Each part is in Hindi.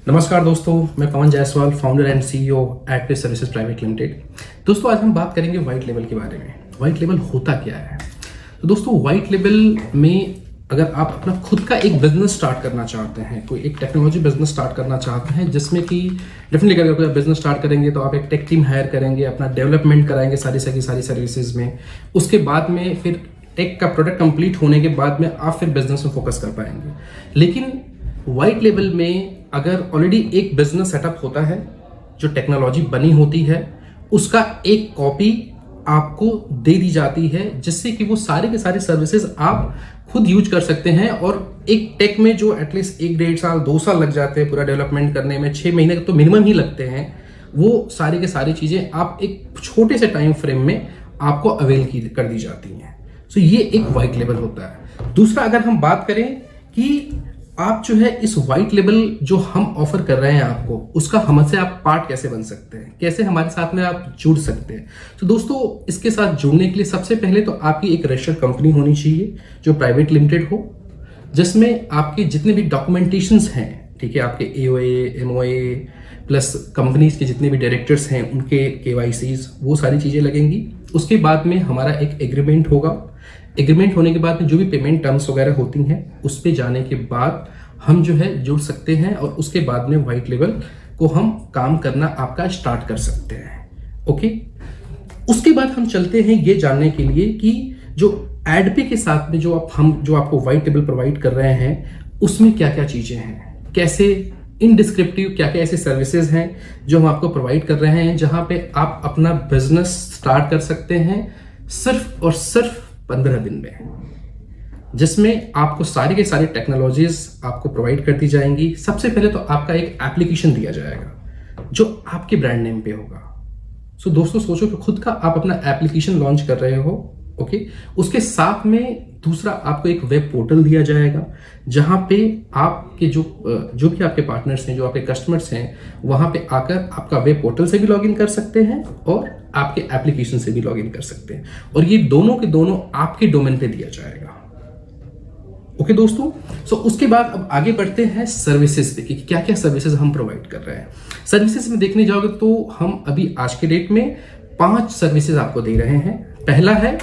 नमस्कार दोस्तों, मैं Pawan Jaiswal, founder and CEO active services private limited. दोस्तों, आज हम बात करेंगे व्हाइट लेबल के बारे में। व्हाइट लेबल होता क्या है? तो दोस्तों, व्हाइट लेबल में अगर आप अपना खुद का एक बिजनेस स्टार्ट करना चाहते हैं, कोई एक टेक्नोलॉजी बिजनेस स्टार्ट करना चाहते हैं, जिसमें कि डेफिनेटली अगर कोई बिजनेस स्टार्ट करेंगे तो आप एक टेक टीम हायर करेंगे, अपना डेवलपमेंट कराएंगे सारी सर्विसेज में। उसके बाद में फिर टेक का प्रोडक्ट कंप्लीट होने के बाद में आप फिर बिजनेस में फोकस कर पाएंगे। लेकिन व्हाइट लेबल में अगर ऑलरेडी एक बिजनेस सेटअप होता है, जो टेक्नोलॉजी बनी होती है, उसका एक कॉपी आपको दे दी जाती है, जिससे कि वो सारे के सारे सर्विसेज आप खुद यूज कर सकते हैं। और एक टेक में जो एटलीस्ट 1-1.5 साल 2 साल लग जाते हैं पूरा डेवलपमेंट करने में, 6 महीने तो मिनिमम ही लगते हैं, वो सारी के सारी चीजें आप एक छोटे से टाइम फ्रेम में आपको अवेल कर दी जाती हैं। सो ये एक व्हाइट लेबल होता है। दूसरा, अगर हम बात करें कि आप जो है इस व्हाइट लेबल जो हम ऑफर कर रहे हैं आपको, उसका हमसे आप पार्ट कैसे बन सकते हैं, कैसे हमारे साथ में आप जुड़ सकते हैं। तो दोस्तों, इसके साथ जुड़ने के लिए सबसे पहले तो आपकी एक रजिस्टर्ड कंपनी होनी चाहिए जो प्राइवेट लिमिटेड हो, जिसमें आपके जितने भी डॉक्यूमेंटेशंस हैं, ठीक है, आपके एओए, एमओए प्लस कंपनीज के जितने भी डायरेक्टर्स हैं उनके केवाईसीज, वो सारी चीजें लगेंगी। उसके बाद में हमारा एक एग्रीमेंट होगा। एग्रीमेंट होने के बाद में जो भी पेमेंट टर्म्स वगैरह होती हैं, उस पे जाने के बाद हम जो है जुड़ सकते हैं और उसके बाद में व्हाइट लेबल को हम काम करना आपका स्टार्ट कर सकते हैं। ओके, उसके बाद हम चलते हैं ये जानने के लिए कि जो एड पे के साथ में जो आपको व्हाइट लेबल प्रोवाइड कर रहे हैं, उसमें क्या क्या चीजें हैं, कैसे इन डिस्क्रिप्टिव क्या क्या ऐसे सर्विसेज हैं जो हम आपको प्रोवाइड कर रहे हैं, जहां पे आप अपना बिजनेस स्टार्ट कर सकते हैं सिर्फ और सिर्फ 15 दिन में, जिसमें आपको सारी के सारी टेक्नोलॉजीज आपको प्रोवाइड कर दी जाएंगी। सबसे पहले तो आपका एक एप्लीकेशन दिया जाएगा जो आपके ब्रांड नेम पे होगा। सो दोस्तों, सोचो कि खुद का आप अपना एप्लीकेशन लॉन्च कर रहे हो। ओके, उसके साथ में दूसरा आपको एक वेब पोर्टल दिया जाएगा, जहां पे आपके जो भी आपके पार्टनर्स हैं, जो आपके कस्टमर्स हैं, वहां पे आकर आपका वेब पोर्टल से भी लॉगिन कर सकते हैं और आपके एप्लीकेशन से भी लॉगिन कर सकते हैं, और ये दोनों के दोनों आपके डोमेन पे दिया जाएगा। ओके दोस्तों, सो उसके बाद अब आगे बढ़ते हैं सर्विसेज पे कि क्या क्या सर्विसेज हम प्रोवाइड कर रहे हैं। सर्विसेज में देखने जाओगे तो हम अभी आज के डेट में 5 सर्विसेज आपको दे रहे हैं। पहला है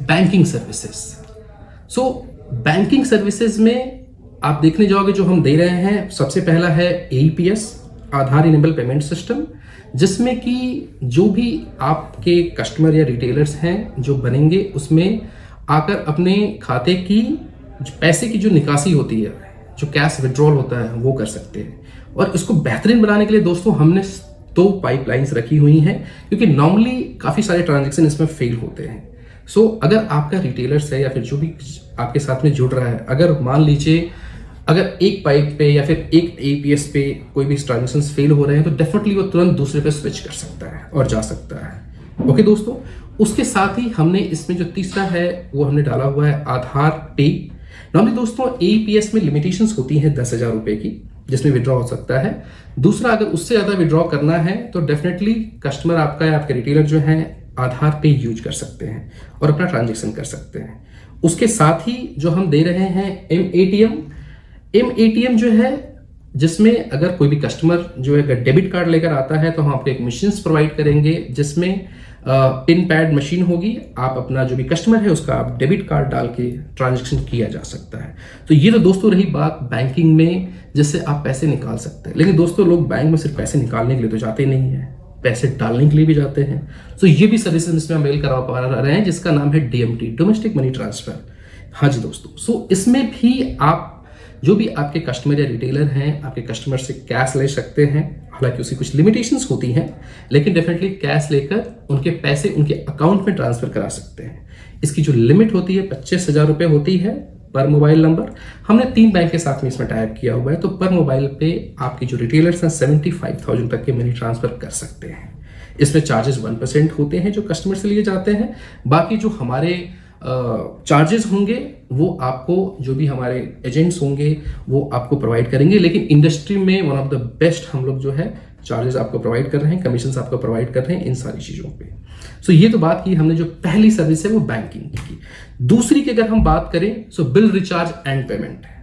बैंकिंग सर्विसेज। सो बैंकिंग सर्विसेज में आप देखने जाओगे जो हम दे रहे हैं, सबसे पहला है AEPS, आधार इनेबल पेमेंट सिस्टम, जिसमें कि जो भी आपके कस्टमर या रिटेलर्स हैं जो बनेंगे, उसमें आकर अपने खाते की पैसे की जो निकासी होती है, जो कैश विड्रॉल होता है, वो कर सकते हैं। और इसको बेहतरीन बनाने के लिए दोस्तों हमने 2 पाइपलाइंस रखी हुई हैं, क्योंकि नॉर्मली काफी सारे ट्रांजैक्शन इसमें फेल होते हैं। सो अगर आपका रिटेलर्स है या फिर जो भी आपके साथ में जुड़ रहा है, अगर मान लीजिए अगर एक पाइप पे या फिर एक AEPS पे कोई भी ट्रांजेक्शन फेल हो रहे हैं, तो डेफिनेटली वो तुरंत दूसरे पे स्विच कर सकता है और जा सकता है। ओके दोस्तों, उसके साथ ही हमने इसमें जो तीसरा है वो हमने डाला हुआ है आधार पे। नॉर्मली दोस्तों AEPS में लिमिटेशंस होती हैं 10,000 रुपए की, जिसमें विड्रॉ हो सकता है। दूसरा, अगर उससे ज्यादा विड्रॉ करना है तो डेफिनेटली कस्टमर आपका या आपके रिटेलर जो है आधार पे यूज कर सकते हैं और अपना ट्रांजेक्शन कर सकते हैं। उसके साथ ही जो हम दे रहे हैं M-ATM जो है, जिसमें अगर कोई भी कस्टमर जो है अगर डेबिट कार्ड लेकर आता है तो हम आपको एक मशीन प्रोवाइड करेंगे, जिसमें पिन पैड मशीन होगी। आप अपना जो भी कस्टमर है उसका आप डेबिट कार्ड डाल के ट्रांजेक्शन किया जा सकता है। तो ये तो दोस्तों रही बात बैंकिंग में, जिससे आप पैसे निकाल सकते हैं। लेकिन दोस्तों, लोग बैंक में सिर्फ पैसे निकालने के लिए तो जाते नहीं है, पैसे डालने के लिए भी जाते हैं। तो ये भी सर्विसेज इसमें अवेल करा पा रहे हैं, जिसका नाम है DMT, डोमेस्टिक मनी ट्रांसफर। हाँ जी दोस्तों, सो इसमें भी आप जो भी आपके कस्टमर या रिटेलर हैं, आपके कस्टमर से कैश ले सकते हैं। हालांकि उसकी कुछ लिमिटेशंस होती हैं, लेकिन डेफिनेटली कैश लेकर उनके पैसे उनके अकाउंट में ट्रांसफर करा सकते हैं। इसकी जो लिमिट होती है 25,000 रुपए होती है पर मोबाइल नंबर। हमने 3 बैंक के साथ में इसमें टाइप किया हुआ है, तो पर मोबाइल पे आपकी जो रिटेलर्स हैं 75,000 तक के मनी ट्रांसफर कर सकते हैं। इसमें चार्जेस 1% होते हैं जो कस्टमर से लिए जाते हैं। बाकी जो हमारे चार्जेस होंगे वो आपको, जो भी हमारे एजेंट्स होंगे वो आपको प्रोवाइड करेंगे। लेकिन इंडस्ट्री में वन ऑफ द बेस्ट हम लोग जो है चार्जेस आपको प्रोवाइड कर रहे हैं, कमीशंस आपको प्रोवाइड कर रहे हैं इन सारी चीजों पे। सो ये तो बात की हमने, जो पहली सर्विस है वो बैंकिंग की। दूसरी की अगर हम बात करें सो बिल रिचार्ज एंड पेमेंट है।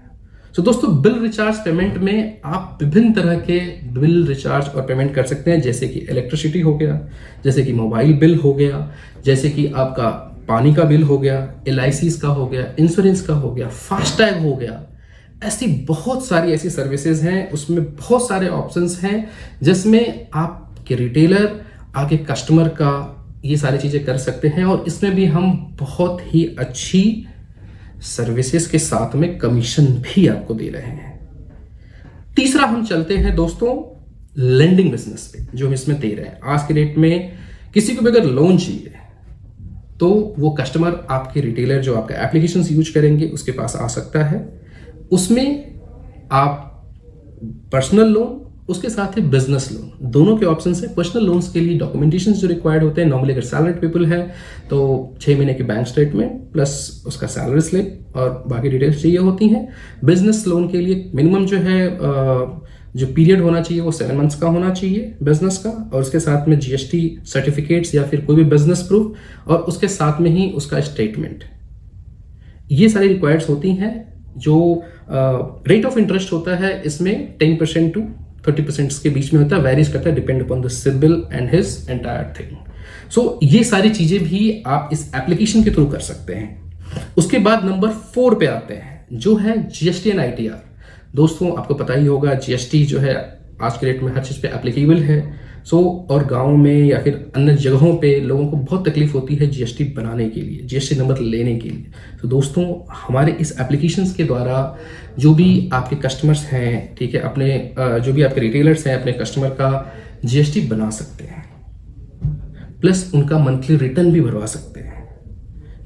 तो दोस्तों बिल रिचार्ज पेमेंट में आप विभिन्न तरह के बिल रिचार्ज और पेमेंट कर सकते हैं, जैसे कि इलेक्ट्रिसिटी हो गया, जैसे कि मोबाइल बिल हो गया, जैसे कि आपका पानी का बिल हो गया, LIC का हो गया, इंश्योरेंस का हो गया, फास्टैग हो गया। ऐसी बहुत सारी ऐसी सर्विसेज हैं, उसमें बहुत सारे ऑप्शंस हैं जिसमें आपके रिटेलर आगे कस्टमर का ये सारी चीजें कर सकते हैं, और इसमें भी हम बहुत ही अच्छी सर्विसेज के साथ में कमीशन भी आपको दे रहे हैं। तीसरा हम चलते हैं दोस्तों लेंडिंग बिजनेस पे, जो हम इसमें दे रहे हैं। आज के डेट में किसी को भी अगर लोन चाहिए तो वो कस्टमर आपके रिटेलर जो आपका एप्लीकेशन यूज करेंगे उसके पास आ सकता है। उसमें आप पर्सनल लोन, उसके साथ ही बिजनेस लोन, दोनों के ऑप्शन है। पर्सनल लोन्स के लिए डॉक्यूमेंटेशन जो रिक्वायर्ड होते हैं, नॉर्मली अगर सैलरीड पीपल है तो 6 महीने की बैंक स्टेटमेंट प्लस उसका सैलरी स्लिप और बाकी डिटेल्स चाहिए होती हैं। बिजनेस लोन के लिए मिनिमम जो है जो पीरियड होना चाहिए वो 7 मंथ्स का होना चाहिए बिजनेस का, और उसके साथ में GST सर्टिफिकेट्स या फिर कोई भी बिजनेस प्रूफ, और उसके साथ में ही उसका स्टेटमेंट। ये सारी रिक्वायर्ड्स होती हैं। जो रेट ऑफ इंटरेस्ट होता है इसमें 10% to 30% के बीच में होता है, वेरीज करता है depend upon the CIBIL and his entire thing. So ये सारी चीजें भी आप इस एप्लीकेशन के थ्रू कर सकते हैं। उसके बाद नंबर 4 पे आते हैं, जो है GST एंड ITR। दोस्तों आपको पता ही होगा GST जो है आज के डेट में हर चीज पे एप्लीकेबल है। और गांव में या फिर अन्य जगहों पे लोगों को बहुत तकलीफ होती है GST बनाने के लिए, GST नंबर लेने के लिए। तो दोस्तों हमारे इस एप्लीकेशंस के द्वारा जो भी आपके कस्टमर्स हैं, ठीक है, अपने जो भी आपके रिटेलर्स हैं, अपने कस्टमर का GST बना सकते हैं, प्लस उनका मंथली रिटर्न भी भरवा सकते हैं।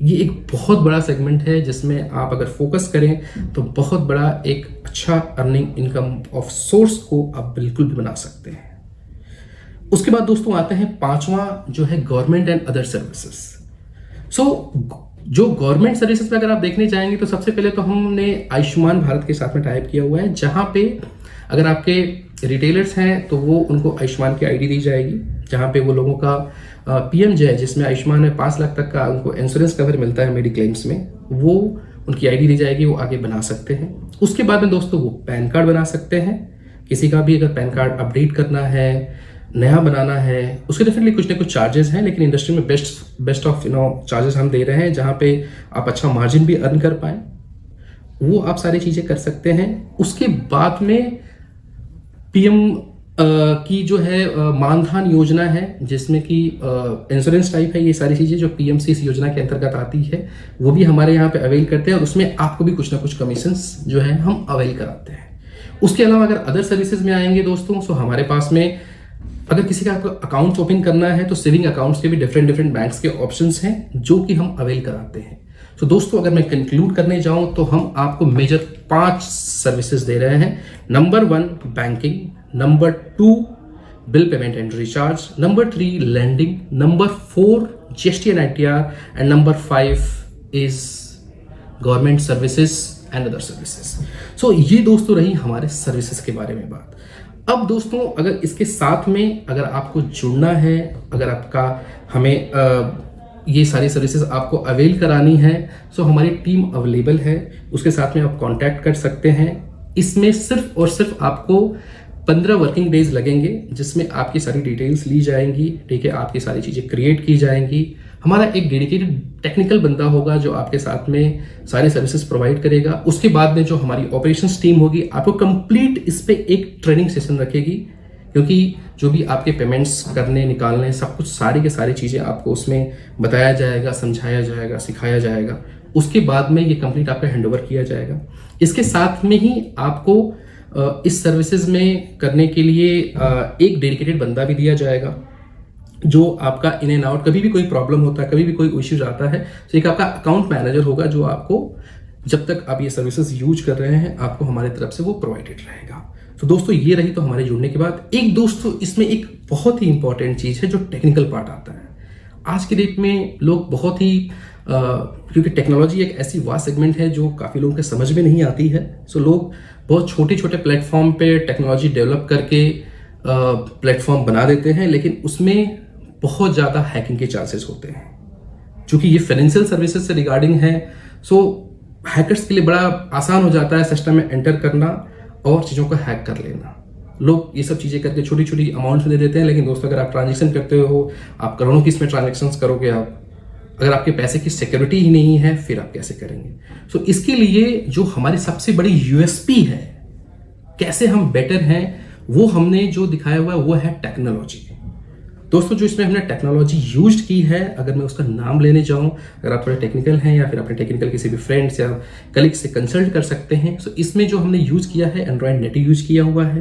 ये एक बहुत बड़ा सेगमेंट है जिसमें आप अगर फोकस करें तो बहुत बड़ा एक अच्छा अर्निंग इनकम ऑफ सोर्स को आप बिल्कुल भी बना सकते हैं। उसके बाद दोस्तों आते हैं 5वां, जो है गवर्नमेंट एंड अदर सर्विसेज। जो गवर्नमेंट सर्विसेज पे अगर आप देखने जाएंगे तो सबसे पहले तो हमने आयुष्मान भारत के साथ में टाइप किया हुआ है, जहां पे अगर आपके रिटेलर्स हैं तो वो उनको आयुष्मान की ID दी जाएगी, जहां पे वो लोगों का PMJ जिसमें आयुष्मान में 5 लाख तक का उनको इंश्योरेंस कवर मिलता है मेडिक्लेम्स में, वो उनकी ID दी जाएगी, वो आगे बना सकते हैं। उसके बाद में दोस्तों वो पैन कार्ड बना सकते हैं। किसी का भी अगर पैन कार्ड अपडेट करना है, नया बनाना है, उसके डेफिनेटली कुछ ना कुछ चार्जेस हैं, लेकिन इंडस्ट्री में बेस्ट ऑफ चार्जेस हम दे रहे हैं, जहां पे आप अच्छा मार्जिन भी अर्न कर पाए, वो आप सारी चीजें कर सकते हैं। उसके बाद में PM की जो है मानधन योजना है, जिसमें कि इंश्योरेंस टाइप है, ये सारी चीजें जो PMC इस योजना के अंतर्गत आती है वो भी हमारे यहाँ पे अवेल करते हैं, और उसमें आपको भी कुछ ना कुछ कमीशंस जो है हम अवेल कराते हैं। उसके अलावा अगर अदर सर्विसेज में आएंगे दोस्तों, सो हमारे पास में अगर किसी का अकाउंट ओपन करना है तो सेविंग अकाउंट्स के भी डिफरेंट बैंक्स के ऑप्शंस हैं जो कि हम अवेल कराते हैं। तो दोस्तों अगर मैं कंक्लूड करने जाऊं तो हम आपको मेजर 5 सर्विसेज दे रहे हैं। Number 1 banking, number 2 bill payment and recharge, number 3 lending, number 4 GST and ITR, and number 5 is government services and other services. So ये दोस्तों रही हमारे सर्विसेज के बारे में बात। अब दोस्तों अगर इसके साथ में अगर आपको जुड़ना है, अगर आपका हमें ये सारी सर्विसेज आपको अवेल करानी है, सो हमारी टीम अवेलेबल है, उसके साथ में आप कांटेक्ट कर सकते हैं। इसमें सिर्फ और सिर्फ आपको 15 वर्किंग डेज लगेंगे, जिसमें आपकी सारी डिटेल्स ली जाएंगी, ठीक है, आपकी सारी चीजें क्रिएट की जाएंगी। हमारा एक डेडिकेटेड टेक्निकल बंदा होगा जो आपके साथ में सारे सर्विसेज प्रोवाइड करेगा। उसके बाद में जो हमारी ऑपरेशंस टीम होगी आपको कंप्लीट इस पे एक ट्रेनिंग सेशन रखेगी, क्योंकि जो भी आपके पेमेंट्स करने निकालने सब कुछ सारी के सारी चीजें आपको उसमें बताया जाएगा, समझाया जाएगा, सिखाया जाएगा। उसके बाद में ये कंप्लीट आपका हैंडओवर किया जाएगा। इसके साथ में ही आपको इस सर्विसेज में करने के लिए एक डेडिकेटेड बंदा भी दिया जाएगा, जो आपका इन एंड आउट, कभी भी कोई प्रॉब्लम होता है, कभी भी कोई इश्यूज आता है, तो एक आपका अकाउंट मैनेजर होगा जो आपको जब तक आप ये सर्विसेज यूज कर रहे हैं आपको हमारी तरफ से वो प्रोवाइडेड रहेगा। तो दोस्तों ये रही तो हमारे जुड़ने के बाद एक दोस्तों इसमें एक बहुत ही इंपॉर्टेंट चीज है जो टेक्निकल पार्ट आता है। आज की डेट में लोग बहुत ही क्योंकि टेक्नोलॉजी एक ऐसी वास्ट सेगमेंट है जो काफी लोगों के समझ में नहीं आती है, सो लोग बहुत छोटे छोटे प्लेटफॉर्म पे टेक्नोलॉजी डेवलप करके प्लेटफॉर्म बना देते हैं, लेकिन उसमें बहुत ज्यादा हैकिंग के चांसेस होते हैं। चूंकि ये फाइनेंशियल सर्विसेज से रिगार्डिंग है, सो हैकर्स के लिए बड़ा आसान हो जाता है सिस्टम में एंटर करना और चीज़ों को हैक कर लेना। लोग ये सब चीज़ें करके छोटी छोटी अमाउंट दे देते हैं, लेकिन दोस्तों अगर आप ट्रांजेक्शन करते हो, आप करोड़ों की इसमें ट्रांजेक्शन करोगे, आप अगर आपके पैसे की सिक्योरिटी ही नहीं है फिर आप कैसे करेंगे। सो इसके लिए जो हमारी सबसे बड़ी यूएसपी है, कैसे हम बेटर हैं, वो हमने जो दिखाया हुआ है वो है टेक्नोलॉजी। दोस्तों जो इसमें हमने टेक्नोलॉजी यूज की है, अगर मैं उसका नाम लेने जाऊं, अगर आप थोड़े टेक्निकल हैं या फिर अपने टेक्निकल किसी भी फ्रेंड्स या कलीग से कंसल्ट कर सकते हैं। सो इसमें जो हमने यूज किया है, एंड्रॉइड नेट यूज किया हुआ है,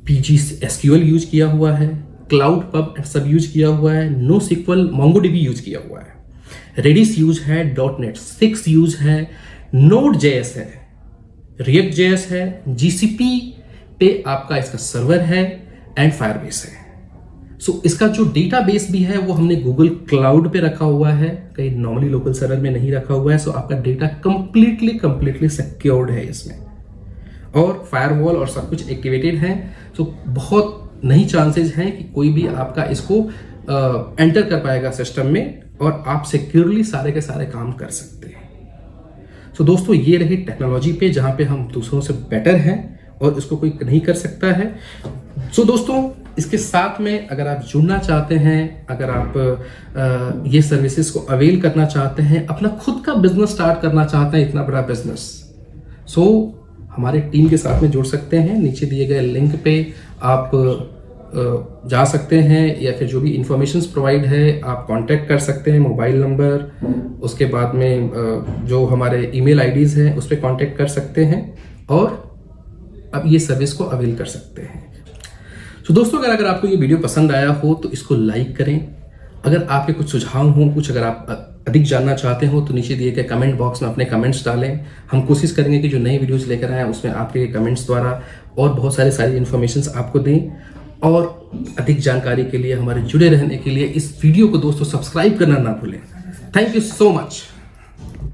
पीजी एसक्यूएल यूज किया हुआ है, क्लाउड पब सब यूज किया हुआ है, नो सिक्वल मोंगोडीबी यूज किया हुआ है, रेडिस यूज है, .NET 6 यूज है, Node.js है, React.js है, GCP पे आपका इसका सर्वर है एंड फायरबेस है। सो इसका जो डेटाबेस भी है वो हमने गूगल क्लाउड पे रखा हुआ है, कहीं नॉर्मली लोकल सर्वर में नहीं रखा हुआ है। सो आपका डेटा कंप्लीटली सिक्योर्ड है इसमें, और फायरवॉल और सब कुछ एक्टिवेटेड है। सो बहुत नहीं चांसेस हैं कि कोई भी आपका इसको एंटर कर पाएगा सिस्टम में, और आप सिक्योरली सारे के सारे काम कर सकते हैं। सो दोस्तों ये रही टेक्नोलॉजी पे, जहां पे हम दूसरों से बेटर हैं और इसको कोई नहीं कर सकता है। सो दोस्तों इसके साथ में अगर आप जुड़ना चाहते हैं, अगर आप ये सर्विसेज को अवेल करना चाहते हैं, अपना खुद का बिजनेस स्टार्ट करना चाहते हैं, इतना बड़ा बिजनेस, सो हमारे टीम के साथ में जुड़ सकते हैं। नीचे दिए गए लिंक पे आप जा सकते हैं, या फिर जो भी इंफॉर्मेशन प्रोवाइड है आप कांटेक्ट कर सकते हैं, मोबाइल नंबर, उसके बाद में जो हमारे ईमेल आईडीज हैं उस पर कांटेक्ट कर सकते हैं, और अब ये सर्विस को अवेल कर सकते हैं। तो दोस्तों अगर आपको ये वीडियो पसंद आया हो तो इसको लाइक करें। अगर आपके कुछ सुझाव हों, कुछ अगर आप अधिक जानना चाहते हो तो नीचे दिए गए कमेंट बॉक्स में अपने कमेंट्स डालें। हम कोशिश करेंगे कि जो नई वीडियोस लेकर आए उसमें आपके कमेंट्स द्वारा और बहुत सारी इन्फॉर्मेशंस आपको दें। और अधिक जानकारी के लिए, हमारे जुड़े रहने के लिए इस वीडियो को दोस्तों सब्सक्राइब करना ना भूलें। Thank you so much.